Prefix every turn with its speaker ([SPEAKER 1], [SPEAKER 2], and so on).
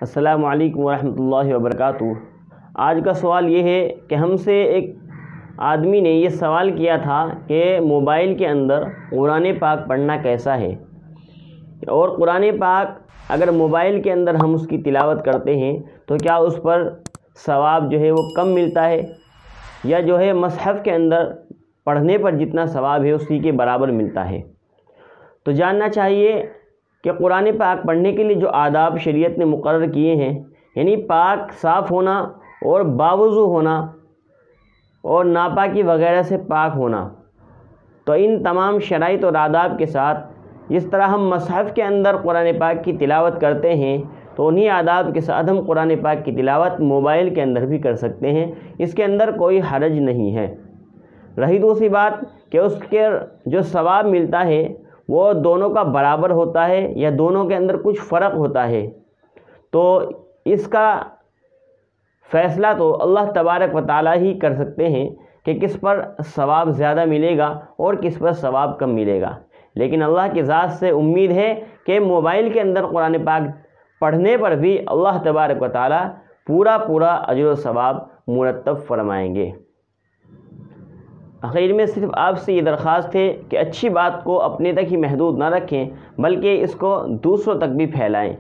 [SPEAKER 1] السلام علیکم ورحمۃ اللہ وبرکاتہ۔ آج کا سوال یہ ہے کہ ہم سے ایک آدمی نے یہ سوال کیا تھا کہ موبائل کے اندر قرآن پاک پڑھنا کیسا ہے، اور قرآن پاک اگر موبائل کے اندر ہم اس کی تلاوت کرتے ہیں تو کیا اس پر ثواب جو ہے وہ کم ملتا ہے، یا جو ہے مصحف کے اندر پڑھنے پر جتنا ثواب ہے اسی کے برابر ملتا ہے۔ تو جاننا چاہیے کہ قرآن پاک پڑھنے کے لیے جو آداب شریعت نے مقرر کیے ہیں، یعنی پاک صاف ہونا اور باوضو ہونا اور ناپاکی وغیرہ سے پاک ہونا، تو ان تمام شرائط اور آداب کے ساتھ جس طرح ہم مصحف کے اندر قرآن پاک کی تلاوت کرتے ہیں تو انہی آداب کے ساتھ ہم قرآن پاک کی تلاوت موبائل کے اندر بھی کر سکتے ہیں، اس کے اندر کوئی حرج نہیں ہے۔ رہی دوسری بات کہ اس کے جو ثواب ملتا ہے وہ دونوں کا برابر ہوتا ہے یا دونوں کے اندر کچھ فرق ہوتا ہے، تو اس کا فیصلہ تو اللہ تبارک و تعالیٰ ہی کر سکتے ہیں کہ کس پر ثواب زیادہ ملے گا اور کس پر ثواب کم ملے گا۔ لیکن اللہ کی ذات سے امید ہے کہ موبائل کے اندر قرآن پاک پڑھنے پر بھی اللہ تبارک و تعالیٰ پورا اجر و ثواب مرتب فرمائیں گے۔ آخر میں صرف آپ سے یہ درخواست ہے کہ اچھی بات کو اپنے تک ہی محدود نہ رکھیں، بلکہ اس کو دوسروں تک بھی پھیلائیں۔